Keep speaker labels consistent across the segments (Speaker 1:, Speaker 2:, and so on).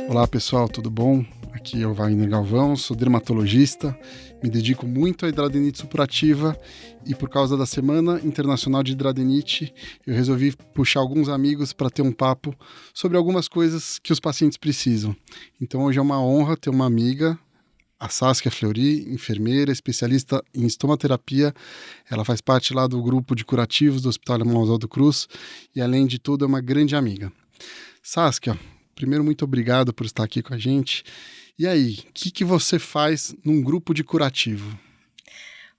Speaker 1: Olá pessoal, tudo bom? Aqui é o Wagner Galvão, sou dermatologista, me dedico muito à hidradenite supurativa e por causa da Semana Internacional de Hidradenite, eu resolvi puxar alguns amigos para ter um papo sobre algumas coisas que os pacientes precisam. Então hoje é uma honra ter uma amiga, a Saskia Fleury, enfermeira, especialista em estomaterapia. Ela faz parte lá do grupo de curativos do Hospital Alemão Oswaldo Cruz e além de tudo é uma grande amiga. Saskia, primeiro, muito obrigado por estar aqui com a gente. E aí, o que você faz num grupo de curativo?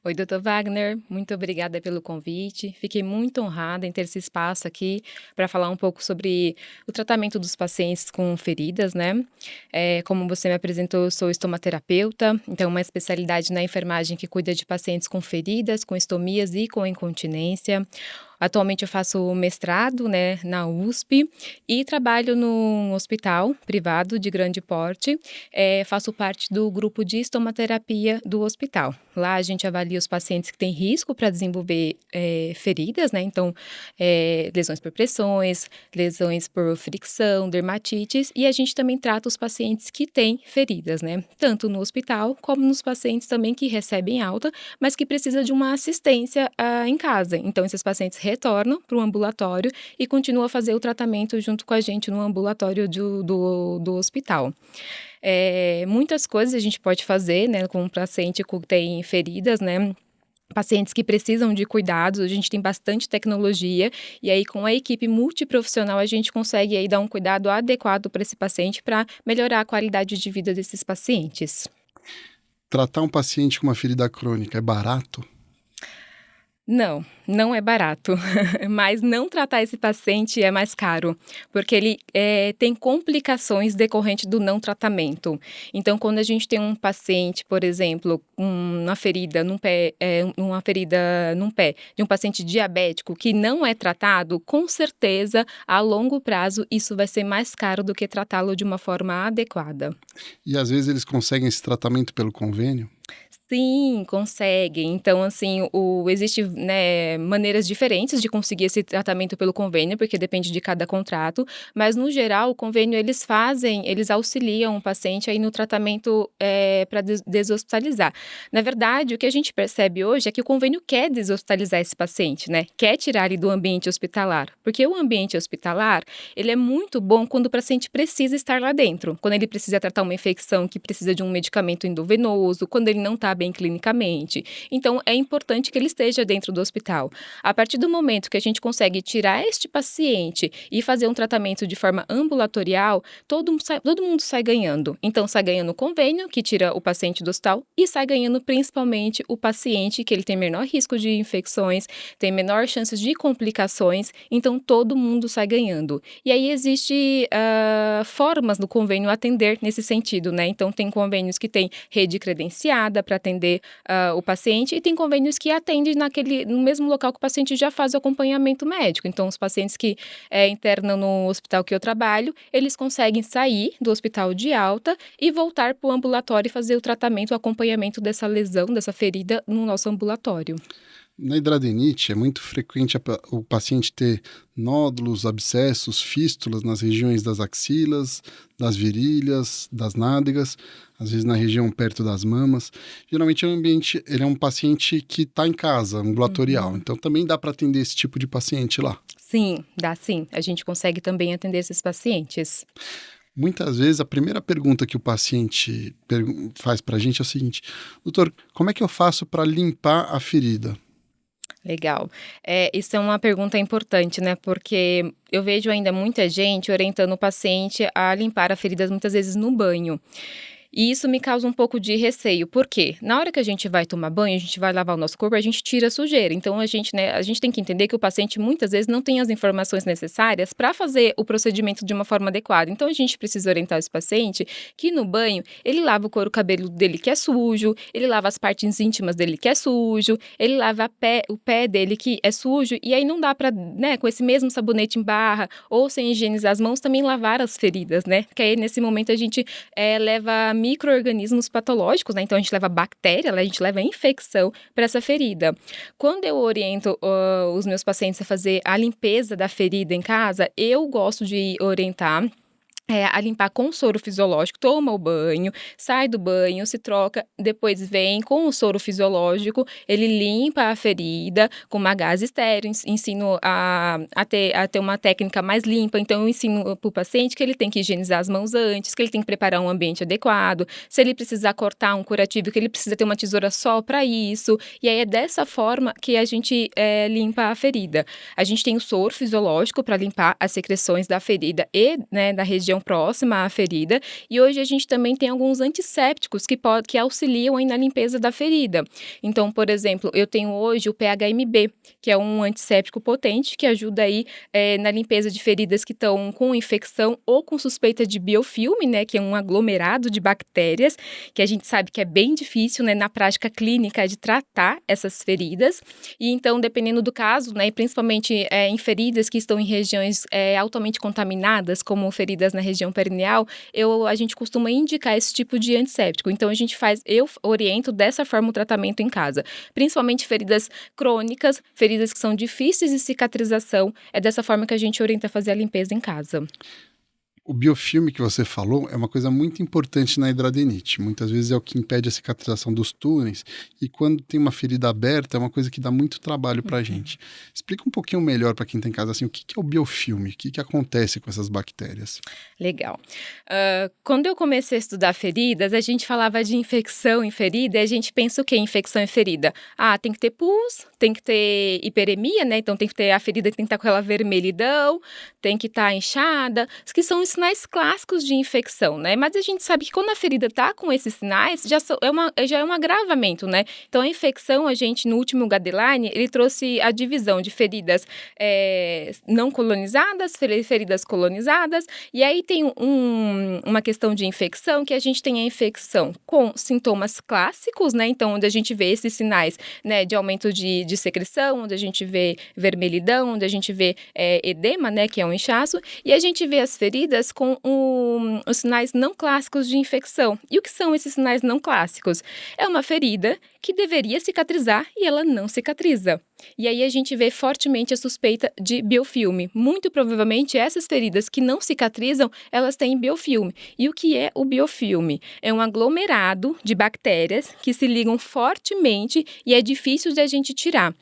Speaker 2: Oi, doutor Wagner, muito obrigada pelo convite. Fiquei muito honrada em ter esse espaço aqui para falar um pouco sobre o tratamento dos pacientes com feridas, né? Como você me apresentou, eu sou estomaterapeuta, então uma especialidade na enfermagem que cuida de pacientes com feridas, com estomias e com incontinência. Atualmente eu faço mestrado, né, na USP e trabalho num hospital privado de grande porte. Faço parte do grupo de estomaterapia do hospital. Lá a gente avalia os pacientes que têm risco para desenvolver feridas, né? Então, lesões por pressões, lesões por fricção, dermatites, e a gente também trata os pacientes que têm feridas, né? Tanto no hospital como nos pacientes também que recebem alta, mas que precisam de uma assistência em casa. Então, esses pacientes retornam para o ambulatório e continuam a fazer o tratamento junto com a gente no ambulatório do hospital. Muitas coisas a gente pode fazer, né, com um paciente que tem feridas, né? Pacientes que precisam de cuidados, a gente tem bastante tecnologia e aí com a equipe multiprofissional a gente consegue aí dar um cuidado adequado para esse paciente para melhorar a qualidade de vida desses pacientes.
Speaker 1: Tratar um paciente com uma ferida crônica é barato?
Speaker 2: Não, não é barato, mas não tratar esse paciente é mais caro, porque ele tem complicações decorrentes do não tratamento. Então, quando a gente tem um paciente, por exemplo, uma ferida num pé, de um paciente diabético que não é tratado, com certeza, a longo prazo, isso vai ser mais caro do que tratá-lo de uma forma adequada.
Speaker 1: E às vezes eles conseguem esse tratamento pelo convênio?
Speaker 2: Sim, conseguem. Então, assim, existe, né, maneiras diferentes de conseguir esse tratamento pelo convênio, porque depende de cada contrato, mas no geral o convênio eles auxiliam o paciente aí no tratamento para deshospitalizar. Na verdade, o que a gente percebe hoje é que o convênio quer deshospitalizar esse paciente, né? Quer tirar ele do ambiente hospitalar, porque o ambiente hospitalar, ele é muito bom quando o paciente precisa estar lá dentro, quando ele precisa tratar uma infecção que precisa de um medicamento endovenoso, quando ele não está bem clinicamente. Então, é importante que ele esteja dentro do hospital. A partir do momento que a gente consegue tirar este paciente e fazer um tratamento de forma ambulatorial, todo mundo sai ganhando. Então, sai ganhando o convênio, que tira o paciente do hospital, e sai ganhando principalmente o paciente, que ele tem menor risco de infecções, tem menor chances de complicações, então todo mundo sai ganhando. E aí existe formas do convênio atender nesse sentido, né? Então, tem convênios que têm rede credenciada para atender o paciente e tem convênios que atendem no mesmo local que o paciente já faz o acompanhamento médico. Então, os pacientes que internam no hospital que eu trabalho, eles conseguem sair do hospital de alta e voltar para o ambulatório e fazer o tratamento, o acompanhamento dessa lesão, dessa ferida no nosso ambulatório.
Speaker 1: Na hidradenite, é muito frequente o paciente ter nódulos, abscessos, fístulas nas regiões das axilas, das virilhas, das nádegas, às vezes na região perto das mamas. Geralmente ele é um paciente que está em casa, ambulatorial. Então também dá para atender esse tipo de paciente lá.
Speaker 2: Sim, dá sim. A gente consegue também atender esses pacientes.
Speaker 1: Muitas vezes a primeira pergunta que o paciente faz para a gente é o seguinte: doutor, como é que eu faço para limpar a ferida?
Speaker 2: Legal. Isso é uma pergunta importante, né? Porque eu vejo ainda muita gente orientando o paciente a limpar a ferida muitas vezes no banho. E isso me causa um pouco de receio, por quê? Na hora que a gente vai tomar banho, a gente vai lavar o nosso corpo, a gente tira a sujeira. Então, a gente tem que entender que o paciente muitas vezes não tem as informações necessárias para fazer o procedimento de uma forma adequada. Então, a gente precisa orientar esse paciente que no banho, ele lava o couro cabelo dele que é sujo, ele lava as partes íntimas dele que é sujo, ele lava o pé dele que é sujo, e aí não dá para, né, com esse mesmo sabonete em barra ou sem higienizar as mãos, também lavar as feridas, né? Porque aí, nesse momento, a gente leva micro-organismos patológicos, né? Então a gente leva bactéria, a gente leva infecção para essa ferida. Quando eu oriento os meus pacientes a fazer a limpeza da ferida em casa, eu gosto de orientar a limpar com soro fisiológico, toma o banho, sai do banho, se troca, depois vem com o soro fisiológico, ele limpa a ferida com uma gaze estéril, ensino a ter uma técnica mais limpa, então eu ensino para o paciente que ele tem que higienizar as mãos antes, que ele tem que preparar um ambiente adequado, se ele precisar cortar um curativo, que ele precisa ter uma tesoura só para isso, e aí é dessa forma que a gente limpa a ferida. A gente tem o soro fisiológico para limpar as secreções da ferida e, né, da região próxima à ferida, e hoje a gente também tem alguns antissépticos que auxiliam aí na limpeza da ferida. Então, por exemplo, eu tenho hoje o PHMB, que é um antisséptico potente que ajuda aí na limpeza de feridas que estão com infecção ou com suspeita de biofilme, né, que é um aglomerado de bactérias, que a gente sabe que é bem difícil, né, na prática clínica de tratar essas feridas. E então, dependendo do caso, né, principalmente em feridas que estão em regiões altamente contaminadas, como feridas na região perineal, a gente costuma indicar esse tipo de antisséptico. Então, eu oriento dessa forma o tratamento em casa. Principalmente feridas crônicas, feridas que são difíceis de cicatrização, é dessa forma que a gente orienta a fazer a limpeza em casa.
Speaker 1: O biofilme que você falou é uma coisa muito importante na hidradenite. Muitas vezes é o que impede a cicatrização dos túneis, e quando tem uma ferida aberta é uma coisa que dá muito trabalho para a gente. Explica um pouquinho melhor para quem está em casa assim, o que é o biofilme, o que acontece com essas bactérias.
Speaker 2: Legal. Quando eu comecei a estudar feridas, a gente falava de infecção em ferida e a gente pensa o que? Infecção em ferida. Tem que ter pus, tem que ter hiperemia, né? Então tem que ter a ferida, tem que estar com aquela vermelhidão, tem que estar inchada, que são os sinais clássicos de infecção, né? Mas a gente sabe que quando a ferida está com esses sinais, já é um agravamento, né? Então a infecção, a gente no último guideline, ele trouxe a divisão de feridas não colonizadas, feridas colonizadas, e aí tem uma questão de infecção, que a gente tem a infecção com sintomas clássicos, né? Então, onde a gente vê esses sinais, né, de aumento de secreção, onde a gente vê vermelhidão, onde a gente vê edema, né, que é um inchaço, e a gente vê as feridas com os sinais não clássicos de infecção. E o que são esses sinais não clássicos? É uma ferida que deveria cicatrizar e ela não cicatriza. E aí a gente vê fortemente a suspeita de biofilme. Muito provavelmente essas feridas que não cicatrizam, elas têm biofilme. E o que é o biofilme? É um aglomerado de bactérias que se ligam fortemente e é difícil de a gente tirar.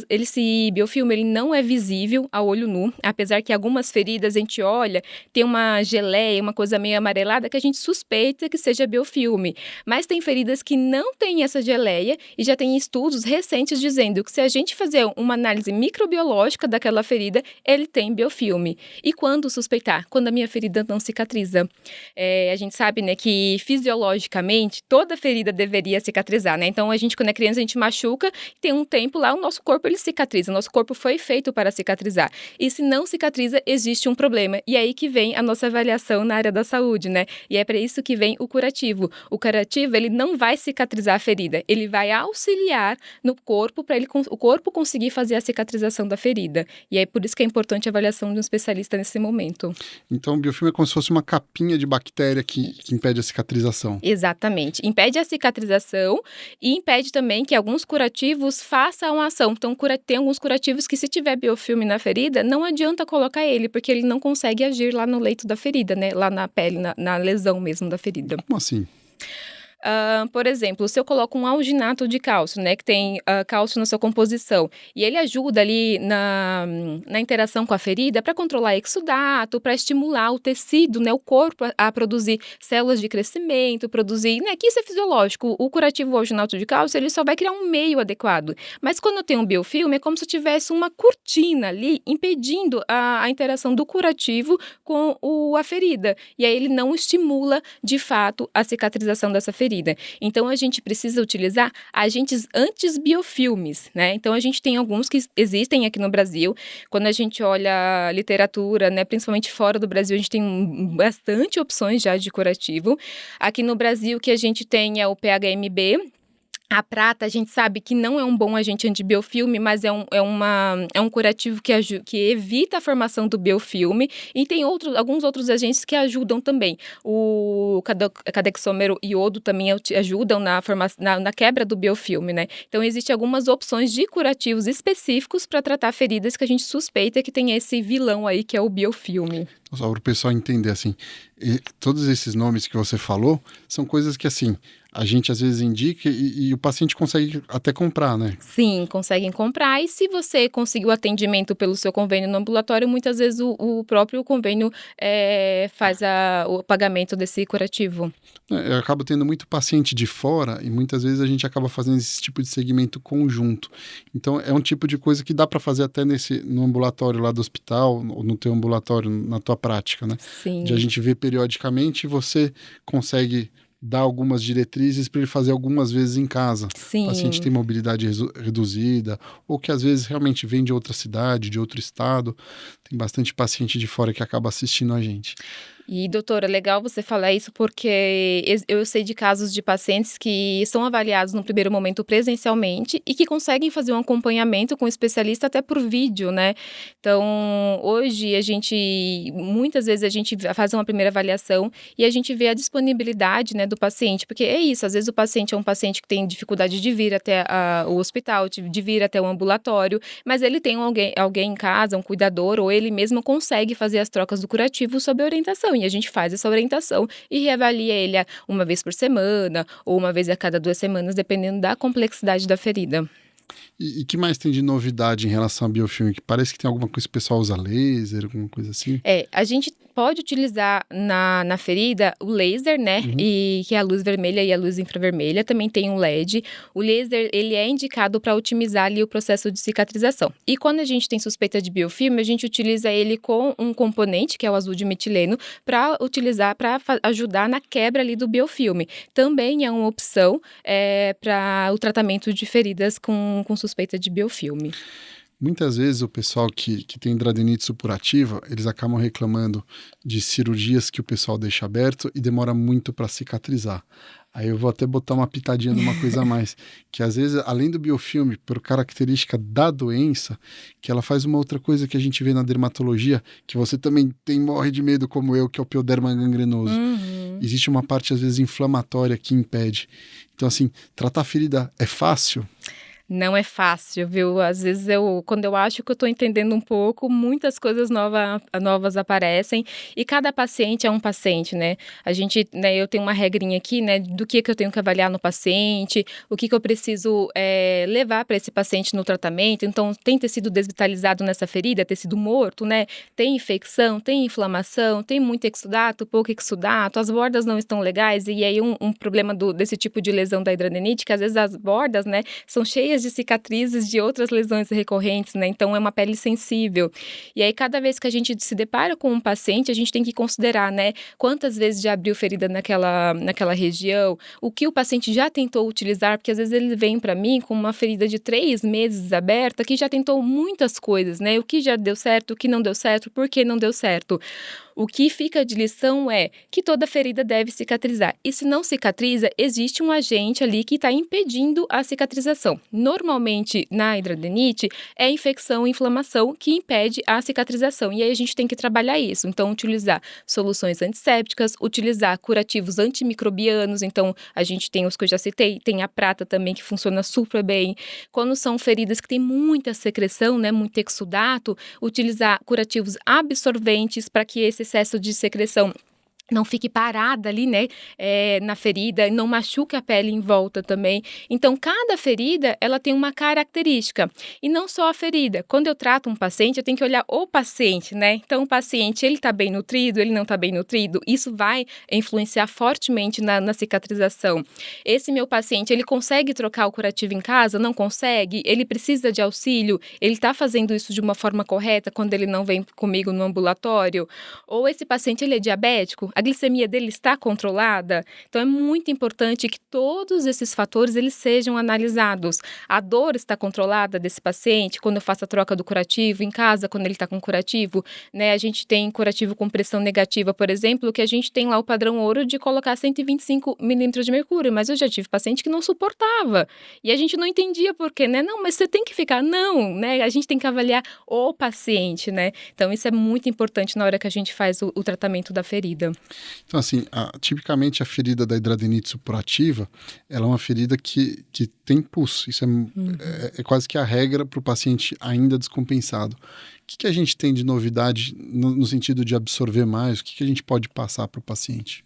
Speaker 2: Esse biofilme ele não é visível ao olho nu, apesar que algumas feridas a gente olha, tem uma geleia, uma coisa meio amarelada que a gente suspeita que seja biofilme. Mas tem feridas que não têm essa geleia e já tem estudos recentes dizendo que se a gente fazer uma análise microbiológica daquela ferida, ele tem biofilme. E quando suspeitar? Quando a minha ferida não cicatriza. A gente sabe, né, que fisiologicamente toda ferida deveria cicatrizar, né? Então, quando é criança, a gente machuca, tem um tempo lá, o nosso corpo ele cicatriza, o nosso corpo foi feito para cicatrizar. E se não cicatriza, existe um problema. E é aí que vem a nossa avaliação na área da saúde, né? E é para isso que vem o curativo. O curativo, ele não vai cicatrizar a ferida, ele vai auxiliar no corpo para o corpo conseguir fazer a cicatrização da ferida. E é por isso que é importante a avaliação de um especialista nesse momento.
Speaker 1: Então, o biofilme é como se fosse uma capinha de bactéria que impede a cicatrização.
Speaker 2: Exatamente. Impede a cicatrização e impede também que alguns curativos façam a ação. Então, tem alguns curativos que, se tiver biofilme na ferida, não adianta colocar ele, porque ele não consegue agir lá no leito da ferida, né? Lá na pele, na lesão mesmo da ferida.
Speaker 1: Como assim?
Speaker 2: Por exemplo, se eu coloco um alginato de cálcio, né, que tem cálcio na sua composição, e ele ajuda ali na interação com a ferida para controlar exudato, para estimular o tecido, né, o corpo a produzir células de crescimento, né, que isso é fisiológico. O curativo alginato de cálcio, ele só vai criar um meio adequado. Mas quando eu tenho um biofilme, é como se eu tivesse uma cortina ali impedindo a interação do curativo com a ferida. E aí ele não estimula, de fato, a cicatrização dessa ferida. Então, a gente precisa utilizar agentes anti-biofilmes, né? Então, a gente tem alguns que existem aqui no Brasil. Quando a gente olha a literatura, né, principalmente fora do Brasil, a gente tem bastante opções já de curativo. Aqui no Brasil, o que a gente tem é o PHMB, A prata, a gente sabe que não é um bom agente antibiofilme, mas é um curativo que evita a formação do biofilme, e tem alguns outros agentes que ajudam também. O cadexômero e iodo também ajudam na quebra do biofilme, né? Então, existem algumas opções de curativos específicos para tratar feridas que a gente suspeita que tem esse vilão aí, que é o biofilme.
Speaker 1: Só para o pessoal entender, assim, todos esses nomes que você falou são coisas que, assim, a gente às vezes indica e o paciente consegue até comprar, né?
Speaker 2: Sim, conseguem comprar. E se você conseguiu atendimento pelo seu convênio no ambulatório, muitas vezes o próprio convênio faz o pagamento desse curativo.
Speaker 1: Eu acabo tendo muito paciente de fora e muitas vezes a gente acaba fazendo esse tipo de segmento conjunto. Então, é um tipo de coisa que dá para fazer até no ambulatório lá do hospital, ou no teu ambulatório, na tua prática, né?
Speaker 2: Sim.
Speaker 1: De a gente ver periodicamente e você consegue dar algumas diretrizes para ele fazer algumas vezes em casa.
Speaker 2: Sim.
Speaker 1: O paciente tem mobilidade reduzida, ou que às vezes realmente vem de outra cidade, de outro estado. Tem bastante paciente de fora que acaba assistindo a gente.
Speaker 2: E, doutora, legal você falar isso, porque eu sei de casos de pacientes que são avaliados no primeiro momento presencialmente e que conseguem fazer um acompanhamento com o especialista até por vídeo, né? Então, hoje, muitas vezes a gente faz uma primeira avaliação e a gente vê a disponibilidade, né, do paciente, porque é isso, às vezes o paciente é um paciente que tem dificuldade de vir até o hospital, de vir até o ambulatório, mas ele tem alguém em casa, um cuidador, ou ele mesmo consegue fazer as trocas do curativo sob orientação. E a gente faz essa orientação e reavalia ele uma vez por semana ou uma vez a cada 2 semanas, dependendo da complexidade da ferida.
Speaker 1: E que mais tem de novidade em relação a biofilme? Que parece que tem alguma coisa que o pessoal usa laser, alguma coisa assim?
Speaker 2: A gente pode utilizar na ferida o laser, né? E que é a luz vermelha e a luz infravermelha. Também tem um LED. O laser, ele é indicado para otimizar ali o processo de cicatrização. E quando a gente tem suspeita de biofilme, a gente utiliza ele com um componente, que é o azul de metileno, para ajudar na quebra ali do biofilme. Também é uma opção para o tratamento de feridas com suspeita de biofilme.
Speaker 1: Muitas vezes o pessoal que tem hidradenites supurativa, eles acabam reclamando de cirurgias que o pessoal deixa aberto e demora muito para cicatrizar. Aí eu vou até botar uma pitadinha de uma coisa a mais, que às vezes, além do biofilme, por característica da doença, que ela faz uma outra coisa que a gente vê na dermatologia, que você também morre de medo como eu, que é o pioderma gangrenoso. Existe uma parte, às vezes, inflamatória que impede. Então, assim, tratar a ferida é fácil?
Speaker 2: Não é fácil, viu? Às vezes, quando eu acho que eu estou entendendo um pouco, muitas coisas novas aparecem e cada paciente é um paciente, né? Eu tenho uma regrinha aqui, né, do que eu tenho que avaliar no paciente, o que eu preciso levar para esse paciente no tratamento. Então, tem tecido desvitalizado nessa ferida, tecido morto, né? Tem infecção, tem inflamação, tem muito exudato, pouco exudato, as bordas não estão legais e aí um problema desse tipo de lesão da hidradenite, que às vezes as bordas, né, são cheias de cicatrizes de outras lesões recorrentes, né? Então, é uma pele sensível. E aí, cada vez que a gente se depara com um paciente, a gente tem que considerar, né? Quantas vezes já abriu ferida naquela região, o que o paciente já tentou utilizar, porque às vezes ele vem para mim com uma ferida de 3 meses aberta, que já tentou muitas coisas, né? O que já deu certo, o que não deu certo, por que não deu certo. O que fica de lição é que toda ferida deve cicatrizar. E se não cicatriza, existe um agente ali que está impedindo a cicatrização. Normalmente, na hidradenite, é infecção e inflamação que impede a cicatrização. E aí a gente tem que trabalhar isso. Então, utilizar soluções antissépticas, utilizar curativos antimicrobianos. Então, a gente tem os que eu já citei, tem a prata também que funciona super bem. Quando são feridas que têm muita secreção, né, muito exudato, utilizar curativos absorventes para que esse excesso de secreção não fique parada ali, né, na ferida, não machuque a pele em volta também. Então, cada ferida, ela tem uma característica. E não só a ferida. Quando eu trato um paciente, eu tenho que olhar o paciente, né? Então, o paciente, ele tá bem nutrido, ele não tá bem nutrido. Isso vai influenciar fortemente na cicatrização. Esse meu paciente, ele consegue trocar o curativo em casa? Não consegue? Ele precisa de auxílio? Ele tá fazendo isso de uma forma correta quando ele não vem comigo no ambulatório? Ou esse paciente, ele é diabético? A glicemia dele está controlada? Então, é muito importante que todos esses fatores, eles sejam analisados. A dor está controlada desse paciente quando eu faço a troca do curativo, em casa, quando ele está com curativo, né? A gente tem curativo com pressão negativa, por exemplo, que a gente tem lá o padrão ouro de colocar 125 milímetros de mercúrio, mas eu já tive paciente que não suportava. E a gente não entendia por quê, né? Não, mas você tem que ficar. Não, né? A gente tem que avaliar o paciente, né? Então, isso é muito importante na hora que a gente faz o tratamento da ferida.
Speaker 1: Então, assim, tipicamente a ferida da hidradenite supurativa, ela é uma ferida que tem pus. Isso é quase que a regra para o paciente ainda descompensado. O que a gente tem de novidade no sentido de absorver mais? O que a gente pode passar para o paciente?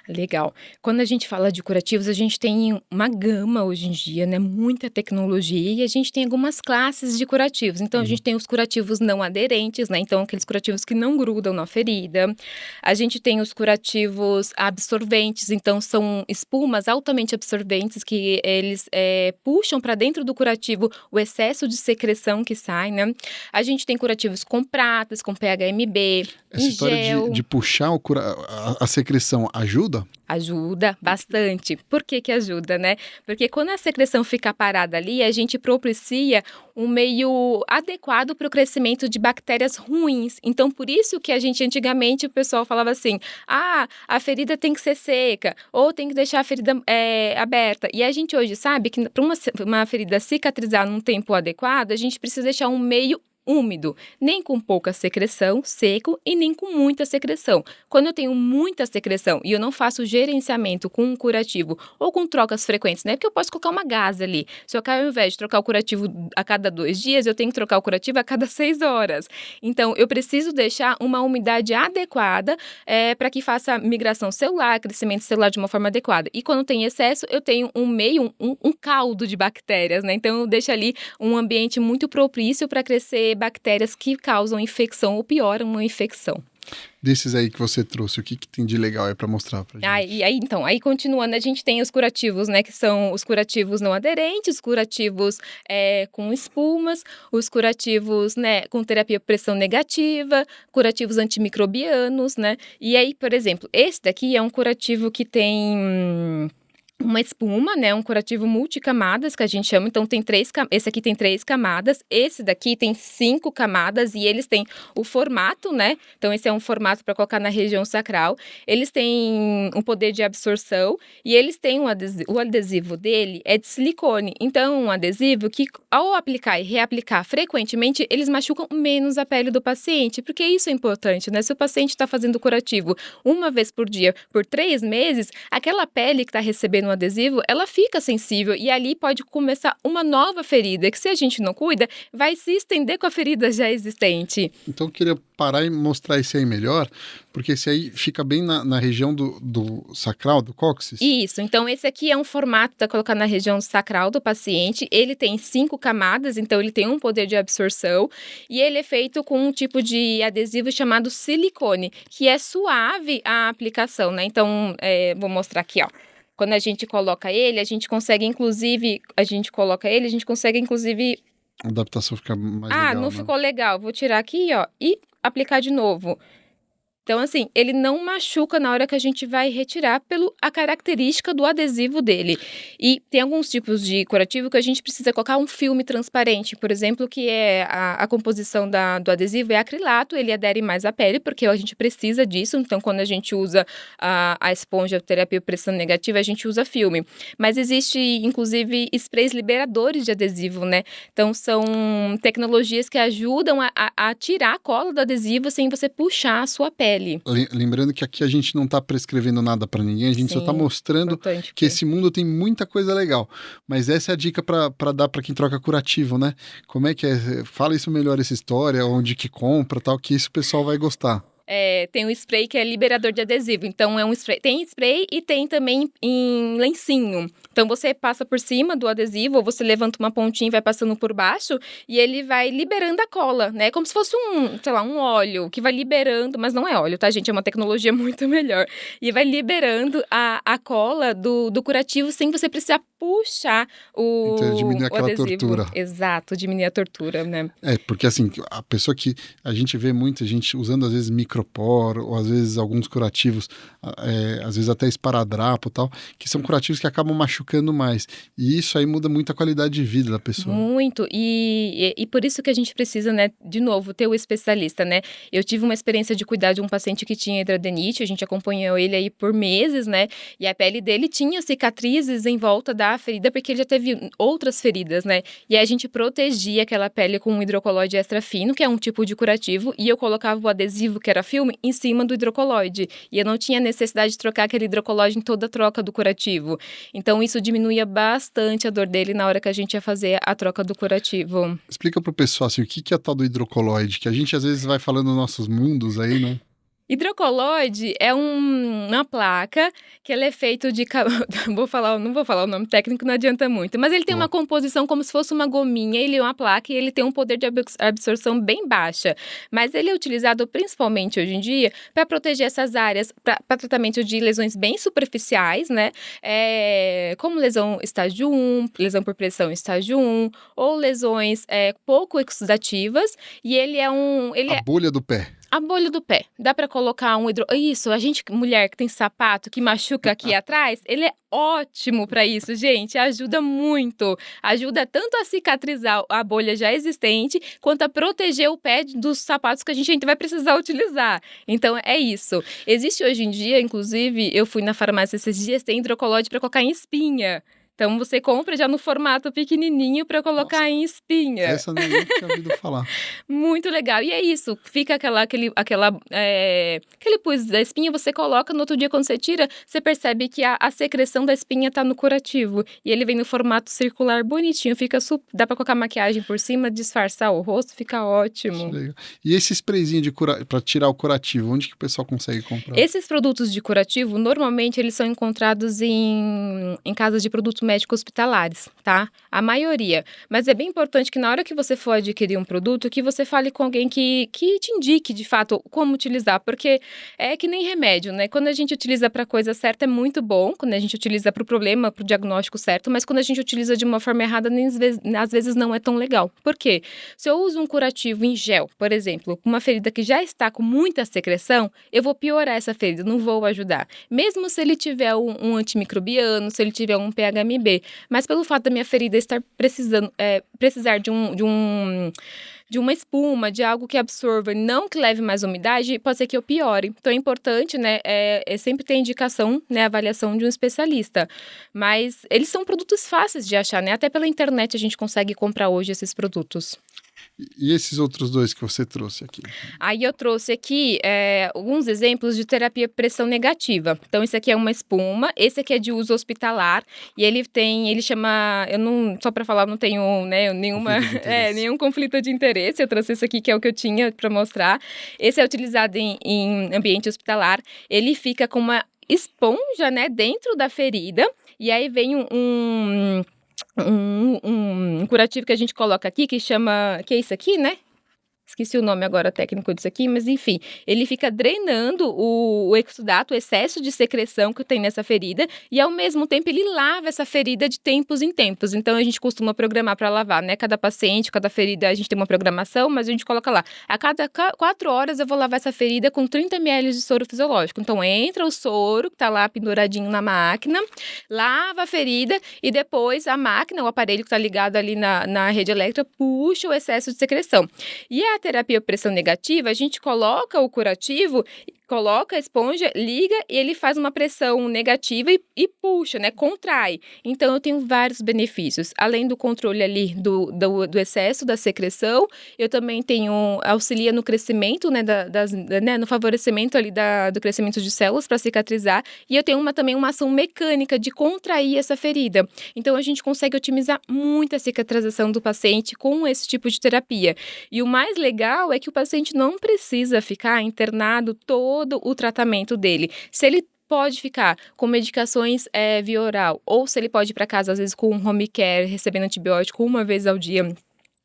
Speaker 2: Legal. Quando a gente fala de curativos, a gente tem uma gama hoje em dia, né? Muita tecnologia e a gente tem algumas classes de curativos. Então, a gente tem os curativos não aderentes, né? Então, aqueles curativos que não grudam na ferida. A gente tem os curativos absorventes, então são espumas altamente absorventes que eles puxam para dentro do curativo o excesso de secreção que sai, né? A gente tem curativos com pratas, com PHMB,
Speaker 1: Essa história de puxar a secreção ajuda?
Speaker 2: Ajuda bastante. Por que ajuda, né? Porque quando a secreção fica parada ali, a gente propicia um meio adequado para o crescimento de bactérias ruins. Então, por isso que antigamente, o pessoal falava assim, a ferida tem que ser seca, ou tem que deixar a ferida aberta. E a gente hoje sabe que para uma ferida cicatrizar num tempo adequado, a gente precisa deixar um meio úmido, nem com pouca secreção, seco, e nem com muita secreção. Quando eu tenho muita secreção e eu não faço gerenciamento com um curativo ou com trocas frequentes, né? Porque eu posso colocar uma gase ali. Se eu ao invés de trocar o curativo a cada 2 dias, eu tenho que trocar o curativo a cada 6 horas. Então, eu preciso deixar uma umidade adequada para que faça migração celular, crescimento celular de uma forma adequada. E quando tem excesso, eu tenho um caldo de bactérias, né? Então, eu deixo ali um ambiente muito propício para crescer bactérias que causam infecção ou pioram uma infecção.
Speaker 1: Desses aí que você trouxe, o que tem de legal aí para mostrar pra gente?
Speaker 2: Aí continuando, a gente tem os curativos, né, que são os curativos não aderentes, os curativos com espumas, os curativos, né, com terapia por pressão negativa, curativos antimicrobianos, né, e aí, por exemplo, esse daqui é um curativo que tem uma espuma, né, um curativo multicamadas, que a gente chama, então esse aqui tem 3 camadas, esse daqui tem 5 camadas, e eles têm o formato, né, então esse é um formato para colocar na região sacral, eles têm um poder de absorção, e eles têm o adesivo dele é de silicone, então um adesivo que ao aplicar e reaplicar frequentemente, eles machucam menos a pele do paciente, porque isso é importante, né, se o paciente está fazendo curativo uma vez por dia, por 3 meses, aquela pele que está recebendo um adesivo, ela fica sensível e ali pode começar uma nova ferida, que se a gente não cuida, vai se estender com a ferida já existente.
Speaker 1: Então eu queria parar e mostrar esse aí melhor, porque esse aí fica bem na região do sacral, do cóccix.
Speaker 2: Isso, então esse aqui é um formato para colocar na região sacral do paciente, ele tem 5 camadas, então ele tem um poder de absorção e ele é feito com um tipo de adesivo chamado silicone, que é suave a aplicação, né? Então, vou mostrar aqui, ó. Quando a gente coloca ele, a gente consegue inclusive... A
Speaker 1: adaptação fica mais legal,
Speaker 2: não
Speaker 1: né?
Speaker 2: ficou legal. Vou tirar aqui, ó, e aplicar de novo. Então, assim, ele não machuca na hora que a gente vai retirar a característica do adesivo dele. E tem alguns tipos de curativo que a gente precisa colocar um filme transparente, por exemplo, que é a composição do adesivo é acrilato, ele adere mais à pele, porque a gente precisa disso. Então, quando a gente usa a esponja terapia por pressão negativa, a gente usa filme. Mas existe, inclusive, sprays liberadores de adesivo, né? Então, são tecnologias que ajudam a tirar a cola do adesivo sem você puxar a sua pele.
Speaker 1: Lembrando que aqui a gente não está prescrevendo nada para ninguém, a gente só está mostrando que esse mundo tem muita coisa legal. Mas essa é a dica para dar para quem troca curativo, né? Como é que é? Fala isso melhor, essa história, onde que compra, tal, que isso o pessoal vai gostar.
Speaker 2: Tem um spray que é liberador de adesivo. Então, tem spray e tem também em lencinho. Então, você passa por cima do adesivo, ou você levanta uma pontinha e vai passando por baixo, e ele vai liberando a cola, né? Como se fosse um óleo que vai liberando, mas não é óleo, tá, gente? É uma tecnologia muito melhor. E vai liberando a cola do curativo sem você precisar puxar
Speaker 1: Então, diminuir
Speaker 2: o
Speaker 1: aquela
Speaker 2: adesivo.
Speaker 1: tortura.
Speaker 2: Exato, diminuir a tortura, né?
Speaker 1: Porque assim, a pessoa que a gente vê muita gente usando às vezes micropor, ou às vezes alguns curativos, às vezes até esparadrapo e tal, que são curativos que acabam machucando mais. E isso aí muda muito a qualidade de vida da pessoa.
Speaker 2: Muito, e por isso que a gente precisa, né, de novo, ter o especialista, né? Eu tive uma experiência de cuidar de um paciente que tinha hidradeniite, a gente acompanhou ele aí por meses, né? E a pele dele tinha cicatrizes em volta da ferida, porque ele já teve outras feridas, né? E aí a gente protegia aquela pele com um hidrocoloide extra fino, que é um tipo de curativo, e eu colocava o adesivo, que era filme, em cima do hidrocoloide. E eu não tinha necessidade de trocar aquele hidrocoloide em toda a troca do curativo. Então, isso diminuía bastante a dor dele na hora que a gente ia fazer a troca do curativo.
Speaker 1: Explica pro pessoal assim, o que é a tal do hidrocoloide, que a gente às vezes vai falando nos nossos mundos aí, né?
Speaker 2: Hidrocoloide é uma placa que ela é feito de... não vou falar o nome técnico, não adianta muito. Mas ele tem uma composição como se fosse uma gominha, ele é uma placa e ele tem um poder de absorção bem baixa. Mas ele é utilizado principalmente hoje em dia para proteger essas áreas, para tratamento de lesões bem superficiais, né? Como lesão estágio 1, lesão por pressão estágio 1, ou lesões pouco exudativas. E ele é
Speaker 1: A bolha do pé.
Speaker 2: A bolha do pé. Dá pra colocar Isso, a gente, mulher que tem sapato, que machuca aqui atrás, ele é ótimo pra isso, gente. Ajuda muito. Ajuda tanto a cicatrizar a bolha já existente, quanto a proteger o pé dos sapatos que a gente ainda vai precisar utilizar. Então, é isso. Existe hoje em dia, inclusive, eu fui na farmácia esses dias, tem hidrocoloide pra colocar em espinha. Então, você compra já no formato pequenininho para colocar em espinha.
Speaker 1: Essa nem eu tinha ouvido falar.
Speaker 2: Muito legal. E é isso, fica aquele pus da espinha, você coloca, no outro dia quando você tira, você percebe que a secreção da espinha tá no curativo. E ele vem no formato circular bonitinho, dá para colocar maquiagem por cima, disfarçar o rosto, fica ótimo.
Speaker 1: Legal. E esse sprayzinho para tirar o curativo, onde que o pessoal consegue comprar?
Speaker 2: Esses produtos de curativo, normalmente eles são encontrados em casas de produtos médicos hospitalares, tá? A maioria. Mas é bem importante que na hora que você for adquirir um produto, que você fale com alguém que te indique, de fato, como utilizar, porque é que nem remédio, né? Quando a gente utiliza para a coisa certa é muito bom, quando a gente utiliza para o problema, para o diagnóstico certo, mas quando a gente utiliza de uma forma errada, às vezes não é tão legal. Por quê? Se eu uso um curativo em gel, por exemplo, uma ferida que já está com muita secreção, eu vou piorar essa ferida, não vou ajudar. Mesmo se ele tiver um antimicrobiano, se ele tiver um PHMB, mas pelo fato da minha ferida estar precisar de uma espuma, de algo que absorva, não que leve mais umidade, pode ser que eu piore. Então é importante, né, sempre ter indicação, né, avaliação de um especialista. Mas eles são produtos fáceis de achar, né? Até pela internet a gente consegue comprar hoje esses produtos.
Speaker 1: E esses outros dois que você trouxe aqui?
Speaker 2: Aí eu trouxe aqui alguns exemplos de terapia pressão negativa. Então, esse aqui é uma espuma, esse aqui é de uso hospitalar, e ele chama, só para falar, não tenho, né, nenhum conflito de interesse, eu trouxe esse aqui que é o que eu tinha para mostrar. Esse é utilizado em ambiente hospitalar, ele fica com uma esponja, né, dentro da ferida, e aí vem um curativo que a gente coloca aqui, que é isso aqui, né? Esqueci o nome agora técnico disso aqui, mas enfim, ele fica drenando o exudato, o excesso de secreção que tem nessa ferida, e ao mesmo tempo ele lava essa ferida de tempos em tempos. Então a gente costuma programar para lavar, né? Cada paciente, cada ferida, a gente tem uma programação, mas a gente coloca lá, a cada 4 horas eu vou lavar essa ferida com 30 ml de soro fisiológico. Então entra o soro, que tá lá penduradinho na máquina, lava a ferida e depois a máquina, o aparelho que tá ligado ali na rede elétrica, puxa o excesso de secreção. E a terapia pressão negativa, a gente coloca o curativo, coloca a esponja, liga e ele faz uma pressão negativa e puxa, né? Contrai. Então, eu tenho vários benefícios. Além do controle ali do excesso da secreção, eu também auxilia no crescimento, né? No favorecimento ali do crescimento de células para cicatrizar. E eu tenho também uma ação mecânica de contrair essa ferida. Então, a gente consegue otimizar muito a cicatrização do paciente com esse tipo de terapia. E o mais legal é que o paciente não precisa ficar internado todo o tratamento dele. Se ele pode ficar com medicações via oral, ou se ele pode ir para casa, às vezes, com um home care, recebendo antibiótico uma vez ao dia,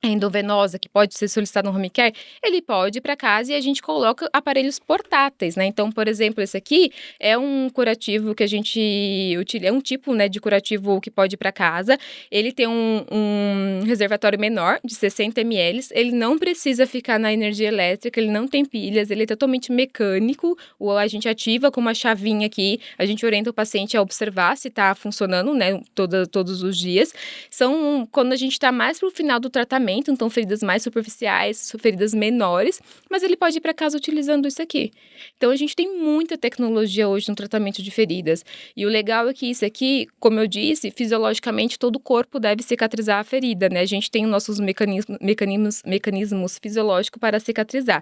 Speaker 2: endovenosa, que pode ser solicitada no home care, ele pode ir para casa e a gente coloca aparelhos portáteis, né? Então, por exemplo, esse aqui é um curativo que a gente utiliza, é um tipo, né, de curativo que pode ir para casa. Ele tem um reservatório menor, de 60 ml, ele não precisa ficar na energia elétrica, ele não tem pilhas, ele é totalmente mecânico, ou a gente ativa com uma chavinha aqui, a gente orienta o paciente a observar se está funcionando, né, todos os dias. São quando a gente está mais pro final do tratamento, então feridas mais superficiais, feridas menores, mas ele pode ir para casa utilizando isso aqui. Então a gente tem muita tecnologia hoje no tratamento de feridas. E o legal é que isso aqui, como eu disse, fisiologicamente todo o corpo deve cicatrizar a ferida, né? A gente tem os nossos mecanismos fisiológicos para cicatrizar.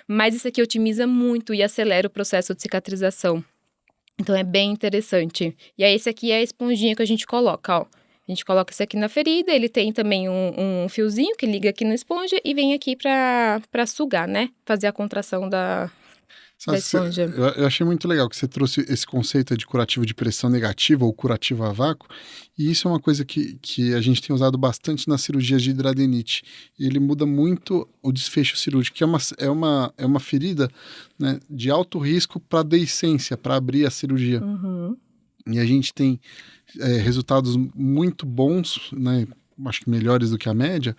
Speaker 2: Mas isso aqui otimiza muito e acelera o processo de cicatrização. Então é bem interessante. E aí esse aqui é a esponjinha que a gente coloca, ó. A gente coloca isso aqui na ferida, ele tem também um fiozinho que liga aqui na esponja e vem aqui para sugar, né? Fazer a contração da esponja.
Speaker 1: Eu achei muito legal que você trouxe esse conceito de curativo de pressão negativa ou curativo a vácuo, e isso é uma coisa que a gente tem usado bastante nas cirurgias de hidradeniite. E ele muda muito o desfecho cirúrgico, que é uma ferida, né, de alto risco para deiscência, para abrir a cirurgia.
Speaker 2: Uhum.
Speaker 1: E a gente tem resultados muito bons, né, acho que melhores do que a média,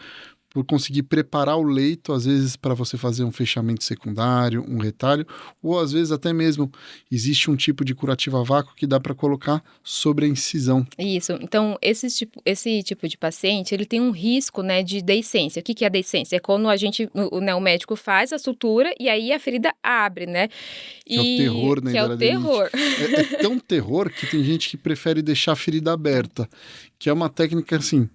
Speaker 1: por conseguir preparar o leito, às vezes para você fazer um fechamento secundário, um retalho, ou às vezes até mesmo existe um tipo de curativo a vácuo que dá para colocar sobre a incisão.
Speaker 2: Isso. Então, esse tipo de paciente, ele tem um risco, né, de deiscência. O que é a deiscência? É quando o médico faz a sutura e aí a ferida abre, né?
Speaker 1: Que é o terror, né?
Speaker 2: Que é o terror.
Speaker 1: É tão terror que tem gente que prefere deixar a ferida aberta, que é uma técnica assim.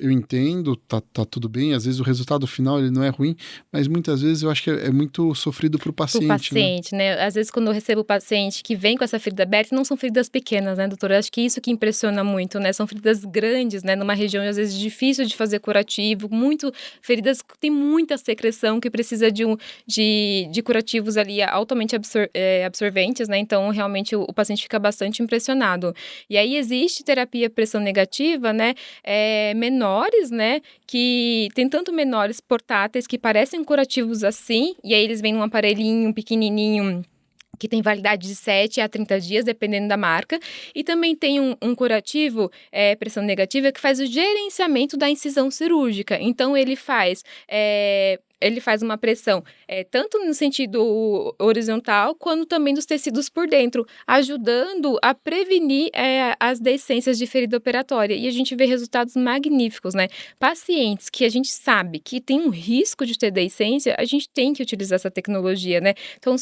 Speaker 1: Eu entendo, tá tudo bem, às vezes o resultado final ele não é ruim, mas muitas vezes eu acho que é muito sofrido pro paciente,
Speaker 2: né? Às vezes quando eu recebo o paciente que vem com essa ferida aberta, não são feridas pequenas, né, doutora? Eu acho que isso que impressiona muito, né? São feridas grandes, né? Numa região, às vezes, difícil de fazer curativo, feridas que tem muita secreção, que precisa de curativos ali altamente absorventes, né? Então, realmente, o paciente fica bastante impressionado. E aí, existe terapia pressão negativa, né? Menores, né, que tem tanto menores portáteis que parecem curativos assim, e aí eles vêm num aparelhinho pequenininho que tem validade de 7 a 30 dias, dependendo da marca. E também tem um curativo, pressão negativa, que faz o gerenciamento da incisão cirúrgica. Então, ele faz uma pressão tanto no sentido horizontal, quanto também dos tecidos por dentro, ajudando a prevenir as deiscências de ferida operatória. E a gente vê resultados magníficos, né? Pacientes que a gente sabe que tem um risco de ter deiscência, a gente tem que utilizar essa tecnologia, né? Então,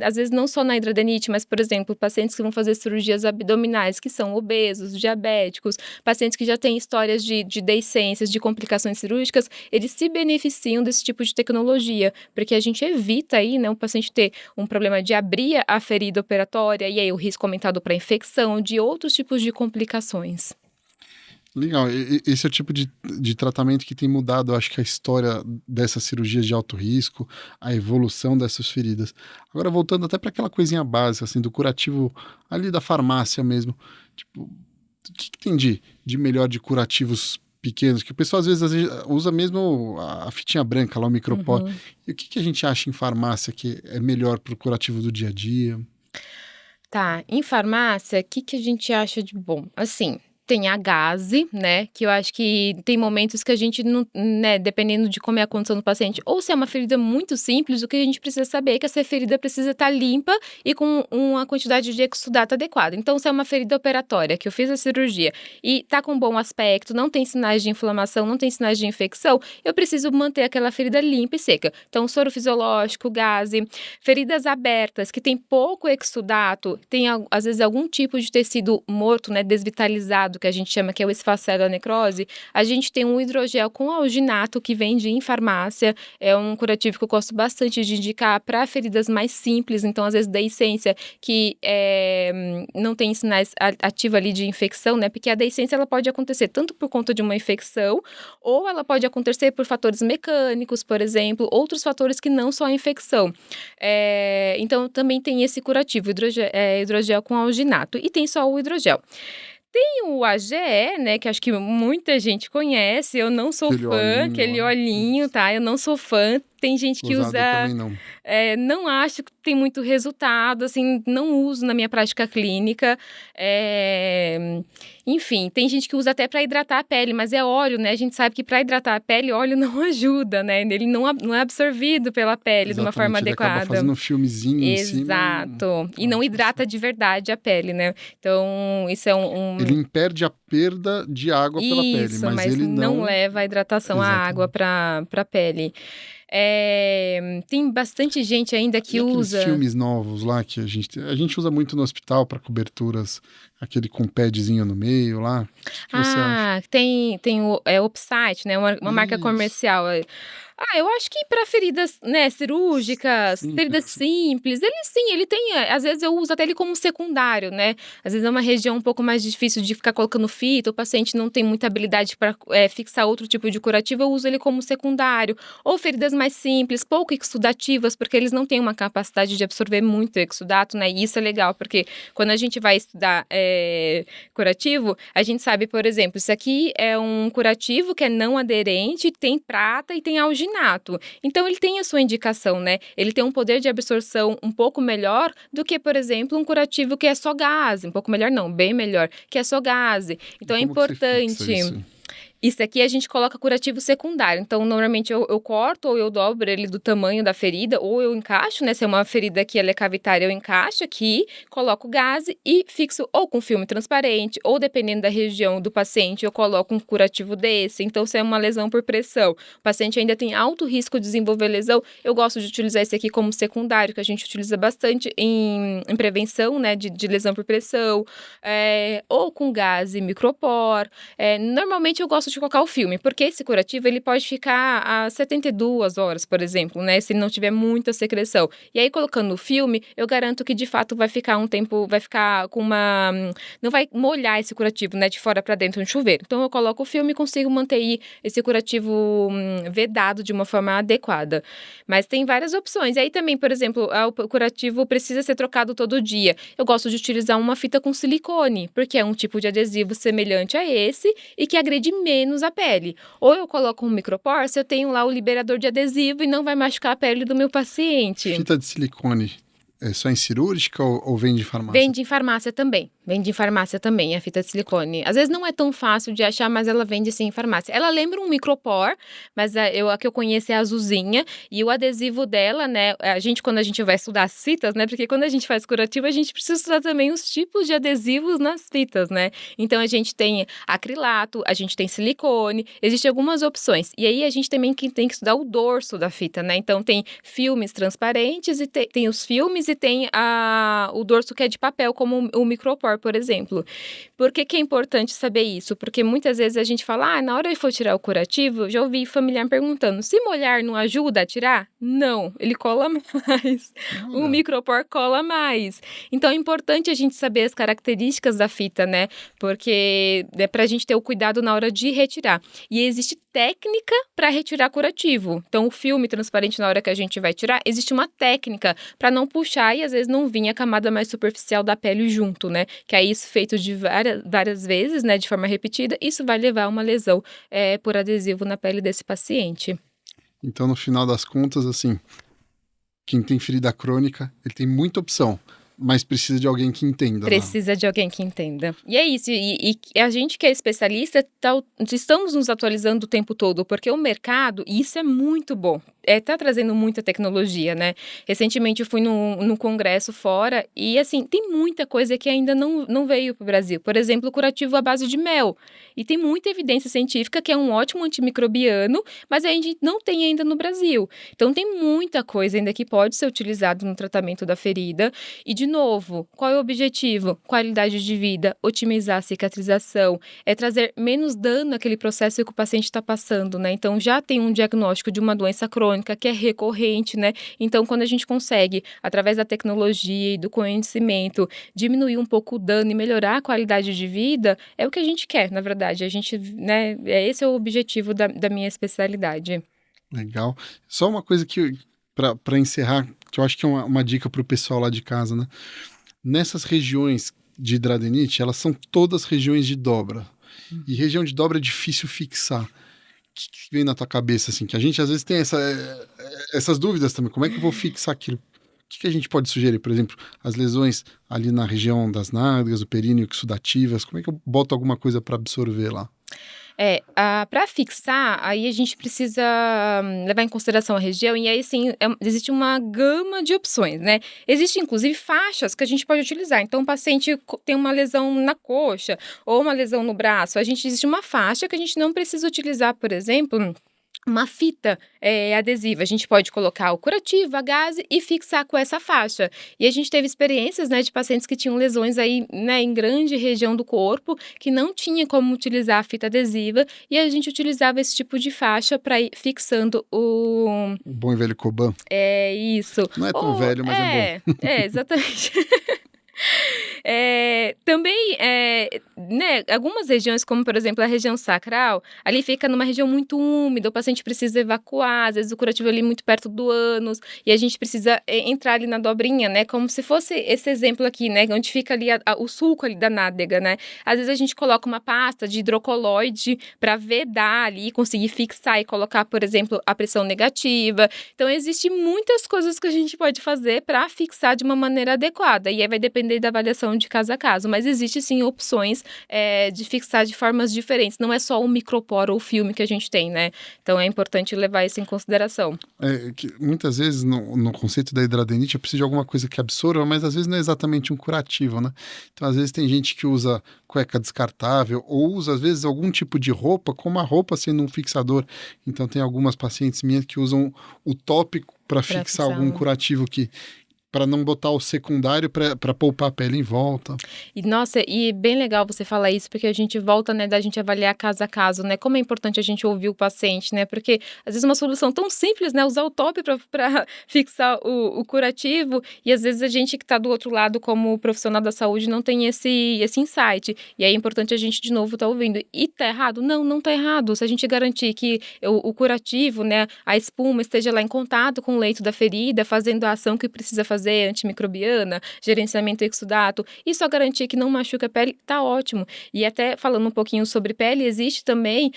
Speaker 2: às vezes, não só na hidradeniite, mas, por exemplo, pacientes que vão fazer cirurgias abdominais, que são obesos, diabéticos, pacientes que já têm histórias de deiscências, de complicações cirúrgicas, eles se beneficiam desse tipo de tecnologia, porque a gente evita aí, né, o paciente ter um problema de abrir a ferida operatória e aí o risco aumentado para infecção, de outros tipos de complicações.
Speaker 1: Legal, esse é o tipo de tratamento que tem mudado, acho que a história dessas cirurgias de alto risco, a evolução dessas feridas. Agora, voltando até para aquela coisinha básica, assim, do curativo ali da farmácia mesmo, tipo, o que tem de melhor de curativos pequenos, que o pessoal às vezes usa mesmo a fitinha branca lá, o micropó.
Speaker 2: Uhum.
Speaker 1: E o que a gente acha em farmácia que é melhor para o curativo do dia a dia?
Speaker 2: Tá, em farmácia, o que a gente acha de bom? Assim, tem a gase, né, que eu acho que tem momentos que a gente não, né, dependendo de como é a condição do paciente, ou se é uma ferida muito simples, o que a gente precisa saber é que essa ferida precisa estar limpa e com uma quantidade de exudato adequada. Então, se é uma ferida operatória, que eu fiz a cirurgia e tá com bom aspecto, não tem sinais de inflamação, não tem sinais de infecção, eu preciso manter aquela ferida limpa e seca. Então, soro fisiológico, gase, feridas abertas, que tem pouco exudato, tem às vezes algum tipo de tecido morto, né, desvitalizado, que a gente chama que é o esfacelo da necrose, a gente tem um hidrogel com alginato que vende em farmácia, é um curativo que eu gosto bastante de indicar para feridas mais simples, então às vezes deiscência que não tem sinais ativos ali de infecção, né, porque a deiscência ela pode acontecer tanto por conta de uma infecção, ou ela pode acontecer por fatores mecânicos, por exemplo, outros fatores que não só a infecção. Então também tem esse curativo, hidrogel com alginato, e tem só o hidrogel. Tem o AGE, né, que acho que muita gente conhece, eu não sou fã, aquele olhinho, tá? Eu não sou fã. Tem gente que
Speaker 1: Usado
Speaker 2: usa,
Speaker 1: também não.
Speaker 2: Não acho que tem muito resultado, assim, não uso na minha prática clínica. Enfim, tem gente que usa até para hidratar a pele, mas é óleo, né? A gente sabe que para hidratar a pele, óleo não ajuda, né? Ele não é absorvido pela pele de uma forma
Speaker 1: Ele
Speaker 2: adequada.
Speaker 1: acaba fazendo um filmezinho em cima.
Speaker 2: Exato. E não hidrata de verdade a pele, né? Então, isso é
Speaker 1: Ele impede a perda de água pela pele, mas ele
Speaker 2: não leva a hidratação, a água para a pele. Tem bastante gente ainda que usa...
Speaker 1: filmes novos lá que a gente usa muito no hospital para coberturas, aquele com padzinho no meio lá. O que você acha?
Speaker 2: Tem o Opsite, né? Uma marca comercial. Eu acho que para feridas, né, cirúrgicas, feridas simples, ele tem, às vezes eu uso até ele como secundário, né? Às vezes é uma região um pouco mais difícil de ficar colocando fita, o paciente não tem muita habilidade para fixar outro tipo de curativo, eu uso ele como secundário. Ou feridas mais simples, pouco exudativas, porque eles não têm uma capacidade de absorver muito exudato, né? E isso é legal, porque quando a gente vai estudar curativo, a gente sabe, por exemplo, isso aqui é um curativo que é não aderente, tem prata e tem alginato. Então, ele tem a sua indicação, né? Ele tem um poder de absorção um pouco melhor do que, por exemplo, um curativo que é só gaze. Um pouco melhor não, bem melhor, que é só gaze. Então, é importante... Isso aqui a gente coloca curativo secundário. Então, normalmente eu corto ou eu dobro ele do tamanho da ferida, ou eu encaixo, né? Se é uma ferida que ela é cavitária, eu encaixo aqui, coloco gaze e fixo ou com filme transparente, ou dependendo da região do paciente, eu coloco um curativo desse. Então, se é uma lesão por pressão, o paciente ainda tem alto risco de desenvolver lesão, eu gosto de utilizar esse aqui como secundário, que a gente utiliza bastante em prevenção, né? De lesão por pressão, ou com gaze micropor. Normalmente eu gosto de colocar o filme, porque esse curativo ele pode ficar a 72 horas, por exemplo, né, se ele não tiver muita secreção. E aí, colocando o filme, eu garanto que de fato vai ficar um tempo, vai ficar com uma... não vai molhar esse curativo, né, de fora para dentro no chuveiro. Então, eu coloco o filme e consigo manter esse curativo vedado de uma forma adequada. Mas tem várias opções. E aí também, por exemplo, o curativo precisa ser trocado todo dia. Eu gosto de utilizar uma fita com silicone, porque é um tipo de adesivo semelhante a esse e que agride menos a pele. Ou eu coloco um micropor, se eu tenho lá o liberador de adesivo e não vai machucar a pele do meu paciente.
Speaker 1: Fita de silicone é só em cirúrgica ou vende em farmácia?
Speaker 2: Vende em farmácia também. Vende em farmácia também, a fita de silicone. Às vezes não é tão fácil de achar, mas ela vende sim em farmácia. Ela lembra um micropor, mas a que eu conheço é a azulzinha. E o adesivo dela, né, quando a gente vai estudar as fitas, né, porque quando a gente faz curativo, a gente precisa estudar também os tipos de adesivos nas fitas, né. Então, a gente tem acrilato, a gente tem silicone, existem algumas opções. E aí, a gente também tem que estudar o dorso da fita, né. Então, tem filmes transparentes e tem os filmes e tem o dorso que é de papel, como o micropor, por exemplo. Por que é importante saber isso? Porque muitas vezes a gente fala, na hora de for tirar o curativo, já ouvi familiar perguntando, se molhar não ajuda a tirar? Não, ele cola mais. O micropor cola mais. Então, é importante a gente saber as características da fita, né? Porque é pra gente ter o cuidado na hora de retirar. E existe técnica para retirar curativo. Então, o filme transparente, na hora que a gente vai tirar, existe uma técnica para não puxar e às vezes não vir a camada mais superficial da pele junto, né? Que aí isso feito de várias vezes, né? De forma repetida, isso vai levar a uma lesão por adesivo na pele desse paciente.
Speaker 1: Então, no final das contas, assim, quem tem ferida crônica, ele tem muita opção, mas precisa de alguém que entenda.
Speaker 2: Precisa de alguém que entenda. E é isso. E a gente que é especialista, estamos nos atualizando o tempo todo, porque o mercado, e isso é muito bom, tá trazendo muita tecnologia, né? Recentemente eu fui num congresso fora e, assim, tem muita coisa que ainda não veio para o Brasil. Por exemplo, o curativo à base de mel. E tem muita evidência científica que é um ótimo antimicrobiano, mas a gente não tem ainda no Brasil. Então, tem muita coisa ainda que pode ser utilizado no tratamento da ferida. E, de novo, qual é o objetivo? Qualidade de vida, otimizar a cicatrização, trazer menos dano àquele processo que o paciente está passando, né? Então, já tem um diagnóstico de uma doença crônica que é recorrente, né? Então, quando a gente consegue, através da tecnologia e do conhecimento, diminuir um pouco o dano e melhorar a qualidade de vida, é o que a gente quer, na verdade. A gente, né? Esse é o objetivo da minha especialidade.
Speaker 1: Legal. Só uma coisa que, para encerrar, que eu acho que é uma dica para o pessoal lá de casa, né? Nessas regiões de hidradenites, elas são todas regiões de dobra. E região de dobra é difícil fixar. O que vem na tua cabeça, assim? Que a gente às vezes tem essas dúvidas também. Como é que eu vou fixar aquilo? O que a gente pode sugerir? Por exemplo, as lesões ali na região das nádegas, o períneo, exudativas. Como é que eu boto alguma coisa para absorver lá?
Speaker 2: Para fixar, aí a gente precisa levar em consideração a região, e aí sim, existe uma gama de opções, né? Existe inclusive faixas que a gente pode utilizar. Então, o paciente tem uma lesão na coxa ou uma lesão no braço, existe uma faixa que a gente não precisa utilizar, por exemplo, uma fita adesiva. A gente pode colocar o curativo, a gaze e fixar com essa faixa. E a gente teve experiências, né, de pacientes que tinham lesões aí, né, em grande região do corpo, que não tinha como utilizar a fita adesiva, e a gente utilizava esse tipo de faixa para ir fixando o
Speaker 1: bom e velho Coban.
Speaker 2: É isso.
Speaker 1: Não é tão velho, mas é bom.
Speaker 2: Exatamente. Também, né, algumas regiões, como por exemplo a região sacral, ali fica numa região muito úmida, o paciente precisa evacuar, às vezes o curativo ali muito perto do ânus, e a gente precisa entrar ali na dobrinha, né, como se fosse esse exemplo aqui, né, onde fica ali o sulco ali da nádega, né. Às vezes a gente coloca uma pasta de hidrocoloide para vedar ali, conseguir fixar e colocar, por exemplo, a pressão negativa. Então, existem muitas coisas que a gente pode fazer para fixar de uma maneira adequada, e aí vai depender da avaliação de caso a caso, mas existe sim opções de fixar de formas diferentes, não é só o microporo ou filme que a gente tem, né? Então é importante levar isso em consideração.
Speaker 1: Que muitas vezes no conceito da hidradenite eu preciso de alguma coisa que absorva, mas às vezes não é exatamente um curativo, né? Então às vezes tem gente que usa cueca descartável ou usa às vezes algum tipo de roupa, como a roupa sendo um fixador. Então tem algumas pacientes minhas que usam o tópico para fixar algum curativo para não botar o secundário para poupar a pele em volta.
Speaker 2: E nossa, e bem legal você falar isso, porque a gente volta, né, da gente avaliar caso a caso, né, como é importante a gente ouvir o paciente, né, porque às vezes uma solução tão simples, né, usar o top para fixar o curativo, e às vezes a gente que está do outro lado como profissional da saúde não tem esse insight, e aí é importante a gente de novo estar ouvindo. E tá errado? Não tá errado, se a gente garantir que o curativo, né, a espuma esteja lá em contato com o leito da ferida, fazendo a ação que precisa fazer, antimicrobiana, gerenciamento exudato, e só garantir que não machuca a pele, tá ótimo. E até falando um pouquinho sobre pele, existe também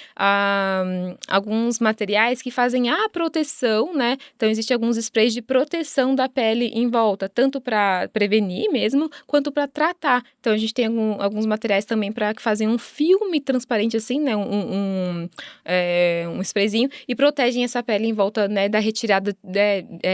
Speaker 2: alguns materiais que fazem a proteção, né? Então, existem alguns sprays de proteção da pele em volta, tanto para prevenir mesmo, quanto para tratar. Então, a gente tem alguns materiais também que fazem um filme transparente assim, né? Um sprayzinho, e protegem essa pele em volta, né, da retirada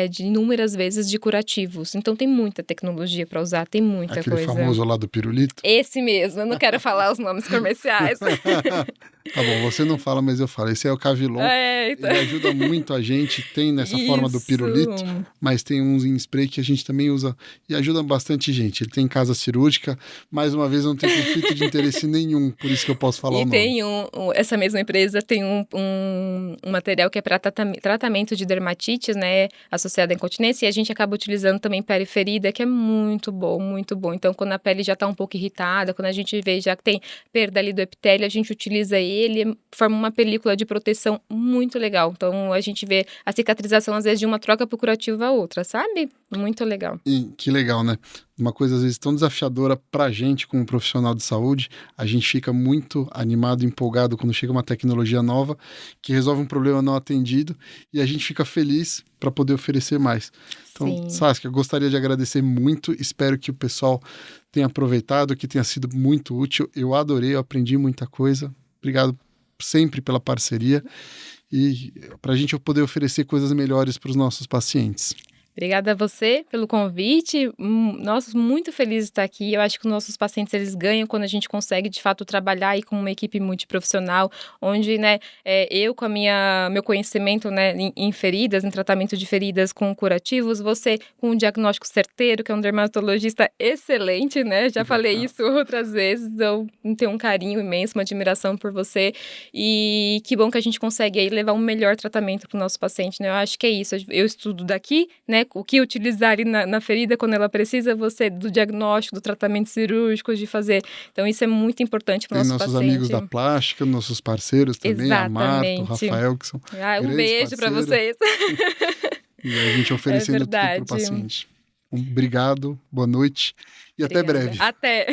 Speaker 2: de inúmeras vezes de curativos. Então tem muita tecnologia para usar, tem muita coisa.
Speaker 1: Aquele famoso lá do pirulito?
Speaker 2: Esse mesmo, eu não quero falar os nomes comerciais.
Speaker 1: Tá bom, você não fala, mas eu falo. Esse é o Cavilon.
Speaker 2: Então.
Speaker 1: Ele ajuda muito a gente, tem nessa forma do pirulito, mas tem uns em spray que a gente também usa e ajuda bastante gente. Ele tem em casa cirúrgica, mais uma vez não tem conflito de interesse nenhum, por isso que eu posso falar o nome.
Speaker 2: E tem essa mesma empresa tem um material que é para tratamento de dermatite, né, associada à incontinência, e a gente acaba utilizando também periferida, que é muito bom, muito bom. Então, quando a pele já está um pouco irritada, quando a gente vê já que tem perda ali do epitélio, a gente utiliza ele, forma uma película de proteção muito legal. Então, a gente vê a cicatrização, às vezes, de uma troca por curativo a outra, sabe? Muito legal.
Speaker 1: E que legal, né? Uma coisa, às vezes, tão desafiadora pra gente como profissional de saúde, a gente fica muito animado, empolgado quando chega uma tecnologia nova que resolve um problema não atendido e a gente fica feliz para poder oferecer mais. Então, Saskia, eu gostaria de agradecer muito, espero que o pessoal tenha aproveitado, que tenha sido muito útil. Eu adorei, eu aprendi muita coisa. Obrigado sempre pela parceria e para a gente poder oferecer coisas melhores para os nossos pacientes.
Speaker 2: Obrigada a você pelo convite. Nossa, muito feliz de estar aqui. Eu acho que os nossos pacientes, eles ganham quando a gente consegue, de fato, trabalhar aí com uma equipe multiprofissional, onde, né, eu com meu conhecimento, né, em feridas, em tratamento de feridas com curativos, você com um diagnóstico certeiro, que é um dermatologista excelente, né? Já falei isso outras vezes. Eu tenho um carinho imenso, uma admiração por você. E que bom que a gente consegue aí levar um melhor tratamento para o nosso paciente, né? Eu acho que é isso. Eu estudo daqui, né? O que utilizar ali na ferida quando ela precisa, você do diagnóstico, do tratamento cirúrgico, de fazer. Então, isso é muito importante para o nosso paciente.
Speaker 1: Tem nossos amigos da plástica, nossos parceiros também, a Marta, o Rafael, que são
Speaker 2: um beijo para vocês.
Speaker 1: E a gente oferecendo tudo para o paciente. Obrigado, boa noite E até
Speaker 2: Obrigada.
Speaker 1: breve.
Speaker 2: Até.